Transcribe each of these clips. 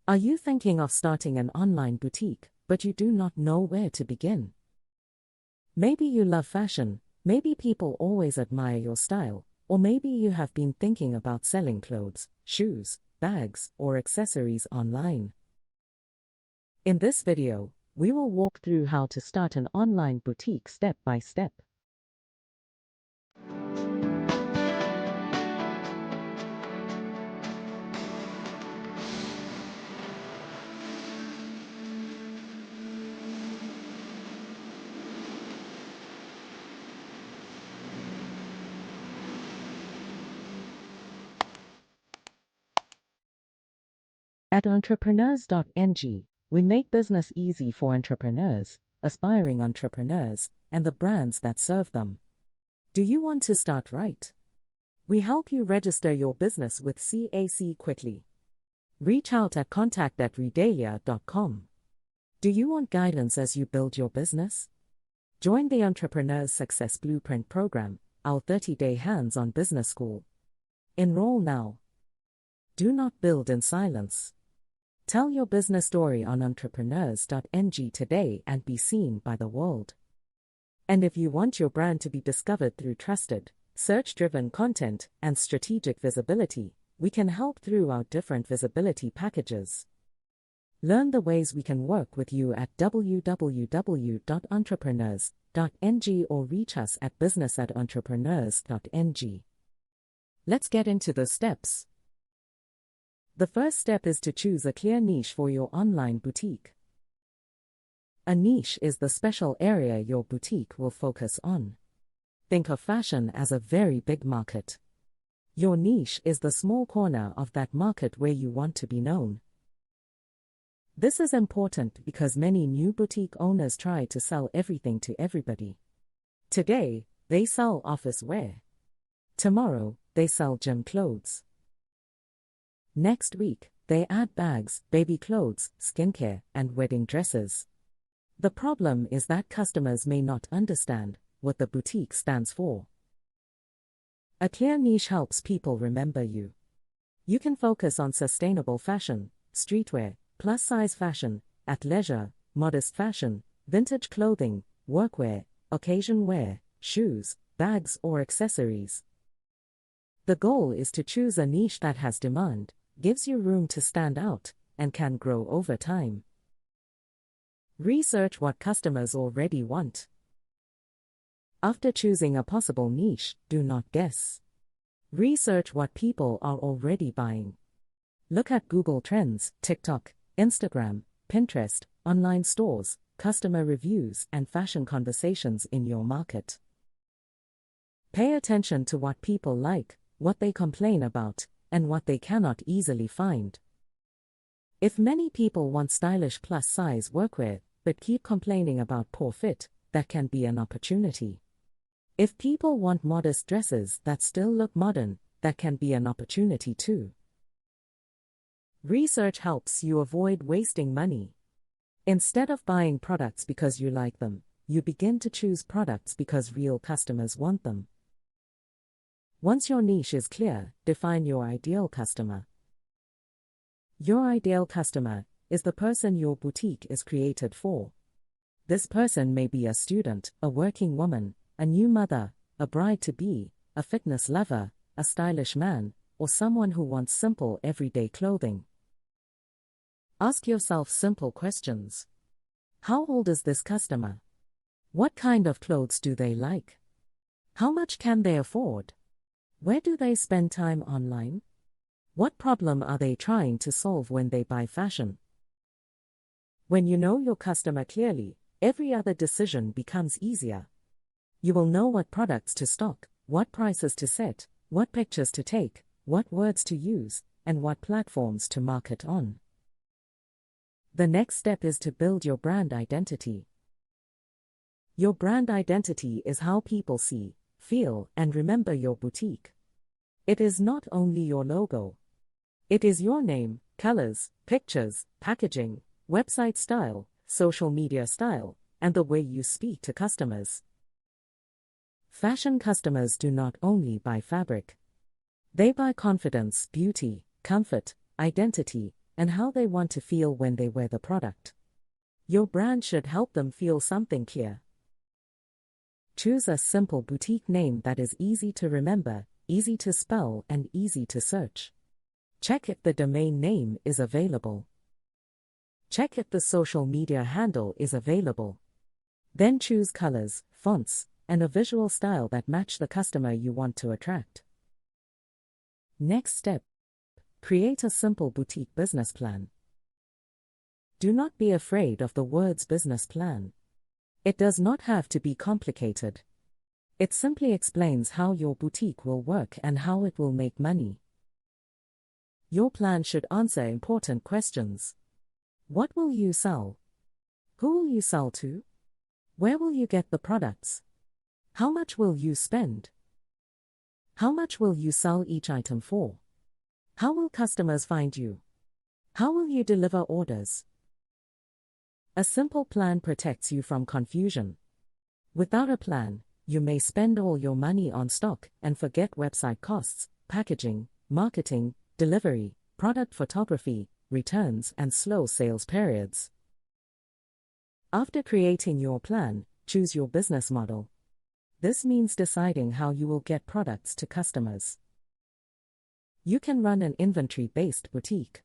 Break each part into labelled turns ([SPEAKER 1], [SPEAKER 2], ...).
[SPEAKER 1] Are you thinking of starting an online boutique, but you do not know where to begin? Maybe you love fashion, maybe people always admire your style, or maybe you have been thinking about selling clothes, shoes, bags, or accessories online. In this video, we will walk through how to start an online boutique step by step. At entrepreneurs.ng, we make business easy for entrepreneurs, aspiring entrepreneurs, and the brands that serve them. Do you want to start right? We help you register your business with CAC quickly. Reach out at contact@redalia.com. Do you want guidance as you build your business? Join the Entrepreneur's Success Blueprint program, our 30-day hands-on business school. Enroll now. Do not build in silence. Tell your business story on entrepreneurs.ng today and be seen by the world. And if you want your brand to be discovered through trusted, search-driven content and strategic visibility, we can help through our different visibility packages. Learn the ways we can work with you at www.entrepreneurs.ng or reach us at business@entrepreneurs.ng. Let's get into the steps. The first step is to choose a clear niche for your online boutique. A niche is the special area your boutique will focus on. Think of fashion as a very big market. Your niche is the small corner of that market where you want to be known. This is important because many new boutique owners try to sell everything to everybody. Today, they sell office wear. Tomorrow, they sell gym clothes. Next week, they add bags, baby clothes, skincare, and wedding dresses. The problem is that customers may not understand what the boutique stands for. A clear niche helps people remember you. You can focus on sustainable fashion, streetwear, plus-size fashion, athleisure, modest fashion, vintage clothing, workwear, occasion wear, shoes, bags, or accessories. The goal is to choose a niche that has demand, gives you room to stand out, and can grow over time. Research what customers already want. After choosing a possible niche, do not guess. Research what people are already buying. Look at Google Trends, TikTok, Instagram, Pinterest, online stores, customer reviews, and fashion conversations in your market. Pay attention to what people like, what they complain about, and what they cannot easily find. If many people want stylish plus-size workwear, but keep complaining about poor fit, that can be an opportunity. If people want modest dresses that still look modern, that can be an opportunity too. Research helps you avoid wasting money. Instead of buying products because you like them, you begin to choose products because real customers want them. Once your niche is clear, define your ideal customer. Your ideal customer is the person your boutique is created for. This person may be a student, a working woman, a new mother, a bride-to-be, a fitness lover, a stylish man, or someone who wants simple everyday clothing. Ask yourself simple questions. How old is this customer? What kind of clothes do they like? How much can they afford? Where do they spend time online? What problem are they trying to solve when they buy fashion? When you know your customer clearly, every other decision becomes easier. You will know what products to stock, what prices to set, what pictures to take, what words to use, and what platforms to market on. The next step is to build your brand identity. Your brand identity is how people see, feel, and remember your boutique. It is not only your logo. It is your name, colors, pictures, packaging, website style, social media style, and the way you speak to customers. Fashion customers do not only buy fabric. They buy confidence, beauty, comfort, identity, and how they want to feel when they wear the product. Your brand should help them feel something clear. Choose a simple boutique name that is easy to remember, easy to spell, and easy to search. Check if the domain name is available. Check if the social media handle is available. Then choose colors, fonts, and a visual style that match the customer you want to attract. Next step. Create a simple boutique business plan. Do not be afraid of the words business plan. It does not have to be complicated. It simply explains how your boutique will work and how it will make money. Your plan should answer important questions. What will you sell? Who will you sell to? Where will you get the products? How much will you spend? How much will you sell each item for? How will customers find you? How will you deliver orders? A simple plan protects you from confusion. Without a plan, you may spend all your money on stock and forget website costs, packaging, marketing, delivery, product photography, returns, and slow sales periods. After creating your plan, choose your business model. This means deciding how you will get products to customers. You can run an inventory-based boutique.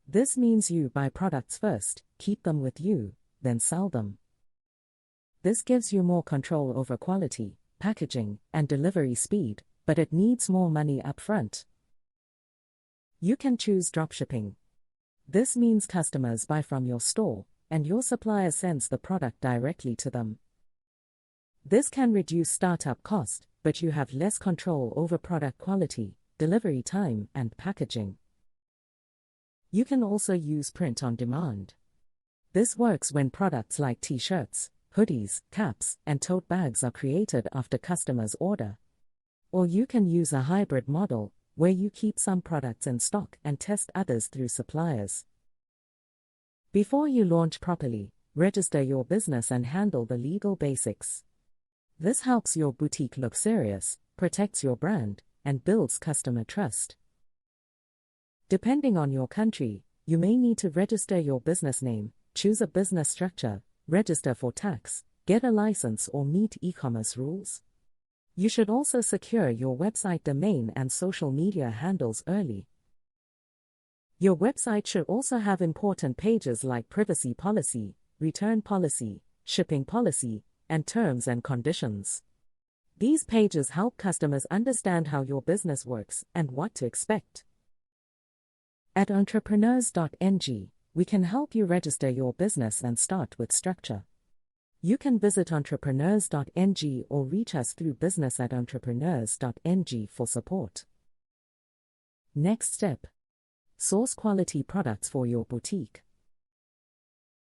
[SPEAKER 1] This means you buy products first, keep them with you, then sell them. This gives you more control over quality, packaging, and delivery speed, but it needs more money upfront. You can choose dropshipping. This means customers buy from your store, and your supplier sends the product directly to them. This can reduce startup cost, but you have less control over product quality, delivery time, and packaging. You can also use print on demand. This works when products like t-shirts, hoodies, caps, and tote bags are created after customers order. Or you can use a hybrid model, where you keep some products in stock and test others through suppliers. Before you launch properly, register your business and handle the legal basics. This helps your boutique look serious, protects your brand, and builds customer trust. Depending on your country, you may need to register your business name, choose a business structure, register for tax, get a license, or meet e-commerce rules. You should also secure your website domain and social media handles early. Your website should also have important pages like privacy policy, return policy, shipping policy, and terms and conditions. These pages help customers understand how your business works and what to expect. At entrepreneurs.ng, we can help you register your business and start with structure. You can visit entrepreneurs.ng or reach us through business@entrepreneurs.ng for support. Next step. Source quality products for your boutique.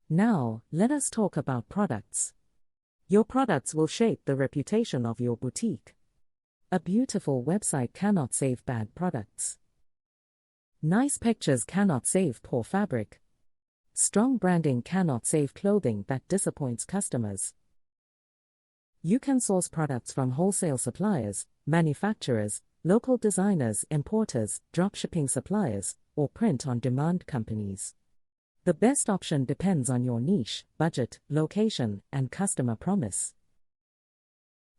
[SPEAKER 1] Now, let us talk about products. Your products will shape the reputation of your boutique. A beautiful website cannot save bad products. Nice pictures cannot save poor fabric. Strong branding cannot save clothing that disappoints customers. You can source products from wholesale suppliers, manufacturers, local designers, importers, dropshipping suppliers, or print-on-demand companies. The best option depends on your niche, budget, location, and customer promise.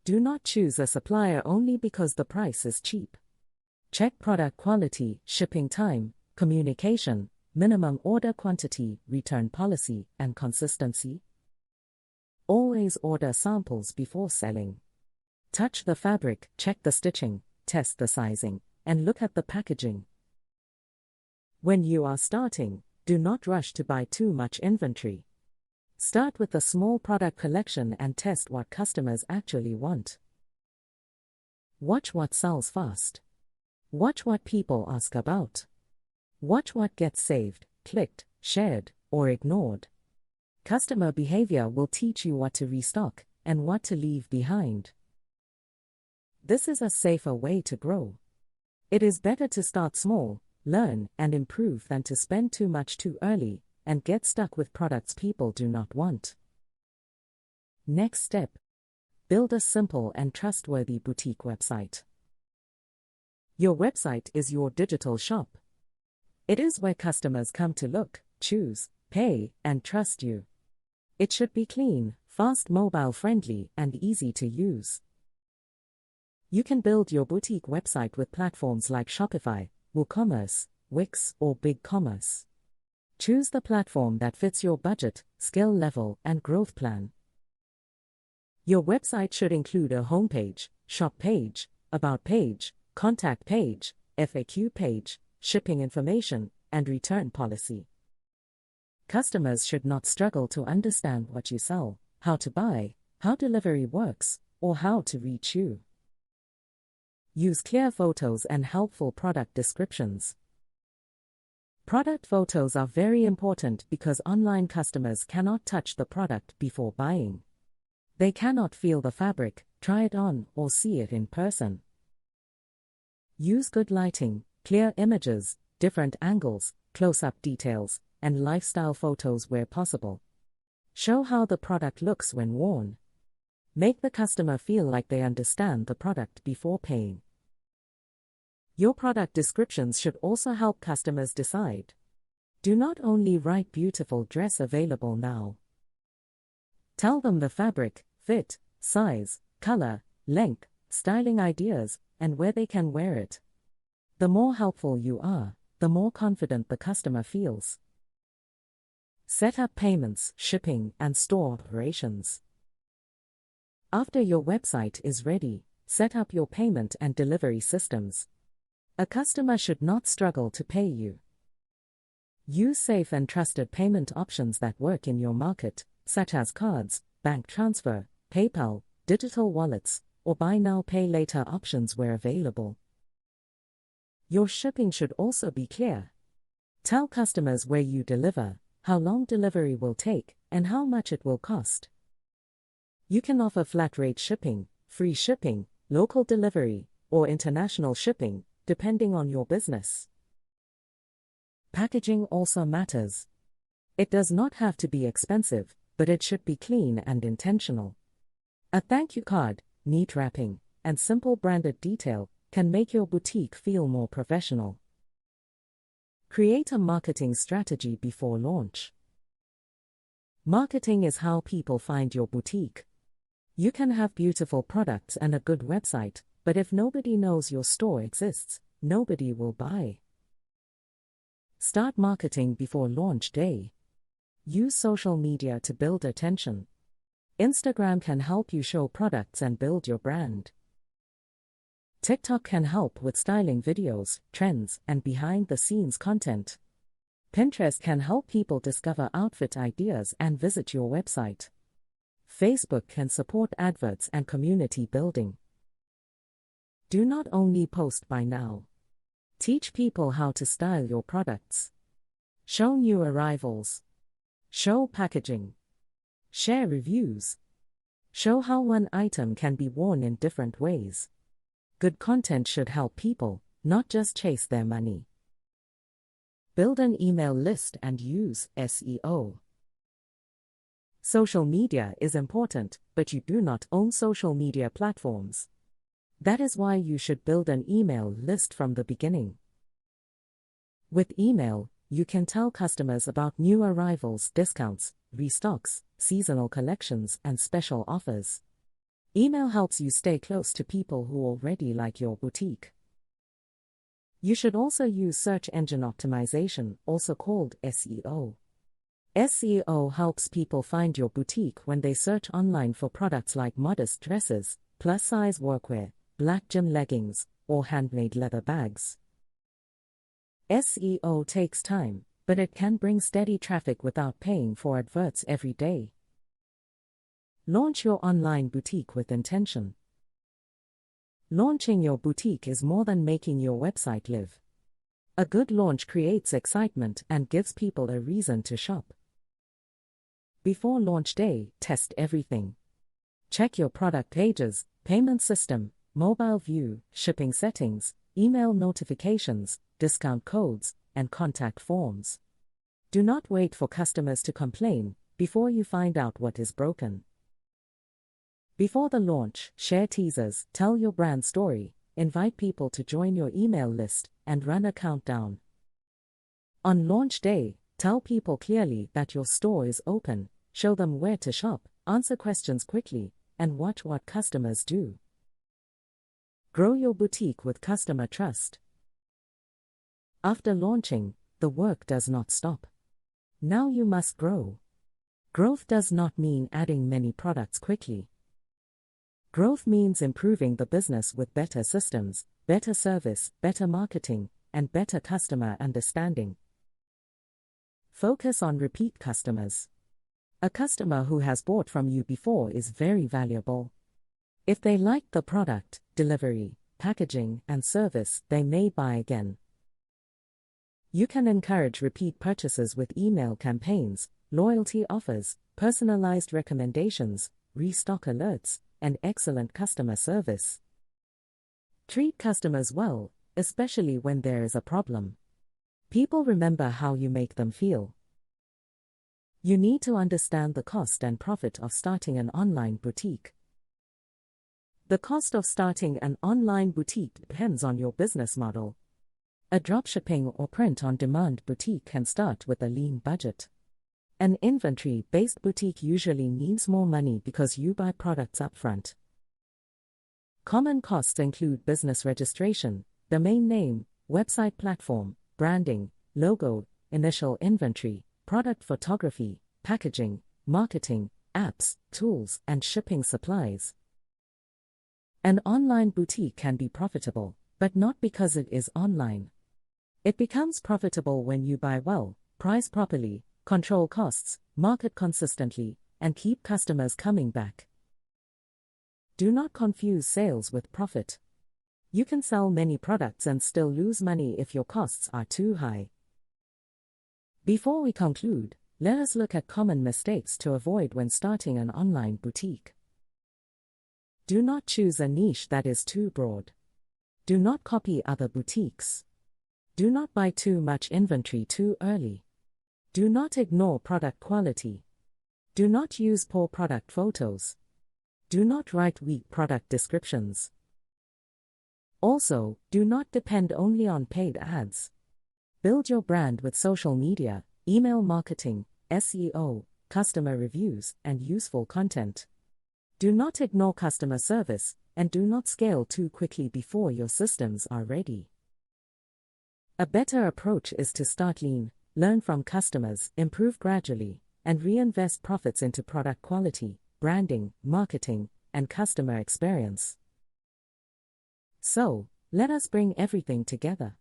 [SPEAKER 1] Do not choose a supplier only because the price is cheap. Check product quality, shipping time, communication, minimum order quantity, return policy, and consistency. Always order samples before selling. Touch the fabric, check the stitching, test the sizing, and look at the packaging. When you are starting, do not rush to buy too much inventory. Start with a small product collection and test what customers actually want. Watch what sells fast. Watch what people ask about. Watch what gets saved, clicked, shared, or ignored. Customer behavior will teach you what to restock and what to leave behind. This is a safer way to grow. It is better to start small, learn, and improve than to spend too much too early and get stuck with products people do not want. Next step. Build a simple and trustworthy boutique website. Your website is your digital shop. It is where customers come to look, choose, pay, and trust you. It should be clean, fast, mobile-friendly, and easy to use. You can build your boutique website with platforms like Shopify, WooCommerce, Wix, or BigCommerce. Choose the platform that fits your budget, skill level, and growth plan. Your website should include a homepage, shop page, about page, contact page, FAQ page, shipping information, and return policy. Customers should not struggle to understand what you sell, how to buy, how delivery works, or how to reach you. Use clear photos and helpful product descriptions. Product photos are very important because online customers cannot touch the product before buying. They cannot feel the fabric, try it on, or see it in person. Use good lighting, clear images, different angles, close-up details, and lifestyle photos where possible. Show how the product looks when worn. Make the customer feel like they understand the product before paying. Your product descriptions should also help customers decide. Do not only write beautiful dress available now. Tell them the fabric, fit, size, color, length, styling ideas, and where they can wear it. The more helpful you are, the more confident the customer feels. Set up payments, shipping, and store operations. After your website is ready, set up your payment and delivery systems. A customer should not struggle to pay you. Use safe and trusted payment options that work in your market, such as cards, bank transfer, PayPal, digital wallets, or buy now pay later options where available. Your shipping should also be clear. Tell customers where you deliver, how long delivery will take, and how much it will cost. You can offer flat rate shipping, free shipping, local delivery, or international shipping, depending on your business. Packaging also matters. It does not have to be expensive, but it should be clean and intentional. A thank you card, neat wrapping, and simple branded detail can make your boutique feel more professional. Create a marketing strategy before launch. Marketing is how people find your boutique. You can have beautiful products and a good website, but if nobody knows your store exists, nobody will buy. Start marketing before launch day. Use social media to build attention. Instagram can help you show products and build your brand. TikTok can help with styling videos, trends, and behind-the-scenes content. Pinterest can help people discover outfit ideas and visit your website. Facebook can support adverts and community building. Do not only post by now. Teach people how to style your products. Show new arrivals. Show packaging. Share reviews. Show how one item can be worn in different ways. Good content should help people, not just chase their money. Build an email list and use SEO. Social media is important, but you do not own social media platforms. That is why you should build an email list from the beginning. With email, you can tell customers about new arrivals, discounts, restocks, seasonal collections, and special offers. Email helps you stay close to people who already like your boutique. You should also use search engine optimization, also called SEO. SEO helps people find your boutique when they search online for products like modest dresses, plus-size workwear, black gym leggings, or handmade leather bags. SEO takes time, but it can bring steady traffic without paying for adverts every day. Launch your online boutique with intention. Launching your boutique is more than making your website live. A good launch creates excitement and gives people a reason to shop. Before launch day, test everything. Check your product pages, payment system, mobile view, shipping settings, email notifications, discount codes, and contact forms. Do not wait for customers to complain before you find out what is broken. Before the launch, share teasers, tell your brand story, invite people to join your email list, and run a countdown. On launch day, tell people clearly that your store is open, show them where to shop, answer questions quickly, and watch what customers do. Grow your boutique with customer trust. After launching, the work does not stop. Now you must grow. Growth does not mean adding many products quickly. Growth means improving the business with better systems, better service, better marketing, and better customer understanding. Focus on repeat customers. A customer who has bought from you before is very valuable. If they like the product, delivery, packaging, and service, they may buy again. You can encourage repeat purchases with email campaigns, loyalty offers, personalized recommendations, restock alerts, and excellent customer service. Treat customers well, especially when there is a problem. People remember how you make them feel. You need to understand the cost and profit of starting an online boutique. The cost of starting an online boutique depends on your business model. A dropshipping or print-on-demand boutique can start with a lean budget. An inventory-based boutique usually needs more money because you buy products upfront. Common costs include business registration, domain name, website platform, branding, logo, initial inventory, product photography, packaging, marketing, apps, tools, and shipping supplies. An online boutique can be profitable, but not because it is online. It becomes profitable when you buy well, price properly, control costs, market consistently, and keep customers coming back. Do not confuse sales with profit. You can sell many products and still lose money if your costs are too high. Before we conclude, let us look at common mistakes to avoid when starting an online boutique. Do not choose a niche that is too broad. Do not copy other boutiques. Do not buy too much inventory too early. Do not ignore product quality. Do not use poor product photos. Do not write weak product descriptions. Also, do not depend only on paid ads. Build your brand with social media, email marketing, SEO, customer reviews, and useful content. Do not ignore customer service, and do not scale too quickly before your systems are ready. A better approach is to start lean, learn from customers, improve gradually, and reinvest profits into product quality, branding, marketing, and customer experience. So, let us bring everything together.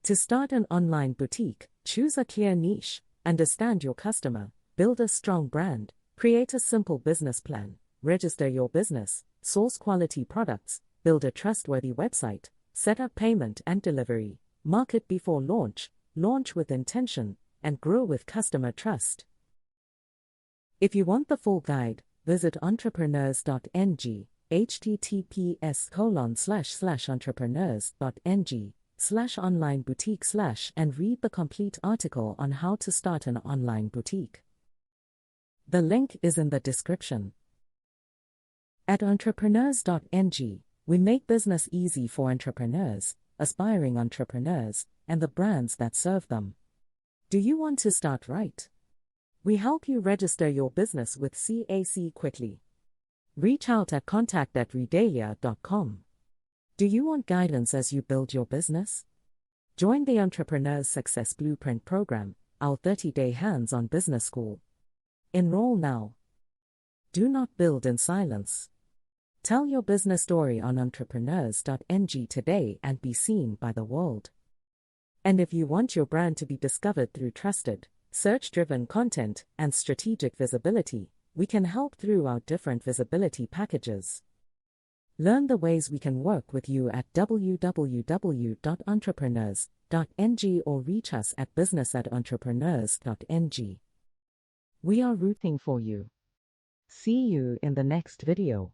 [SPEAKER 1] To start an online boutique, choose a clear niche, understand your customer, build a strong brand, create a simple business plan, register your business, source quality products, build a trustworthy website, set up payment and delivery, market before launch, launch with intention, and grow with customer trust. If you want the full guide, visit entrepreneurs.ng, https://entrepreneurs.ng/online-boutique/ and read the complete article on how to start an online boutique. The link is in the description. At entrepreneurs.ng, we make business easy for entrepreneurs, aspiring entrepreneurs, and the brands that serve them. Do you want to start right? We help you register your business with CAC quickly. Reach out at contact@redalia.com. Do you want guidance as you build your business? Join the Entrepreneur's Success Blueprint program, our 30-day hands-on business school. Enroll now. Do not build in silence. Tell your business story on entrepreneurs.ng today and be seen by the world. And if you want your brand to be discovered through trusted, search-driven content and strategic visibility, we can help through our different visibility packages. Learn the ways we can work with you at www.entrepreneurs.ng or reach us at business@entrepreneurs.ng. We are rooting for you. See you in the next video.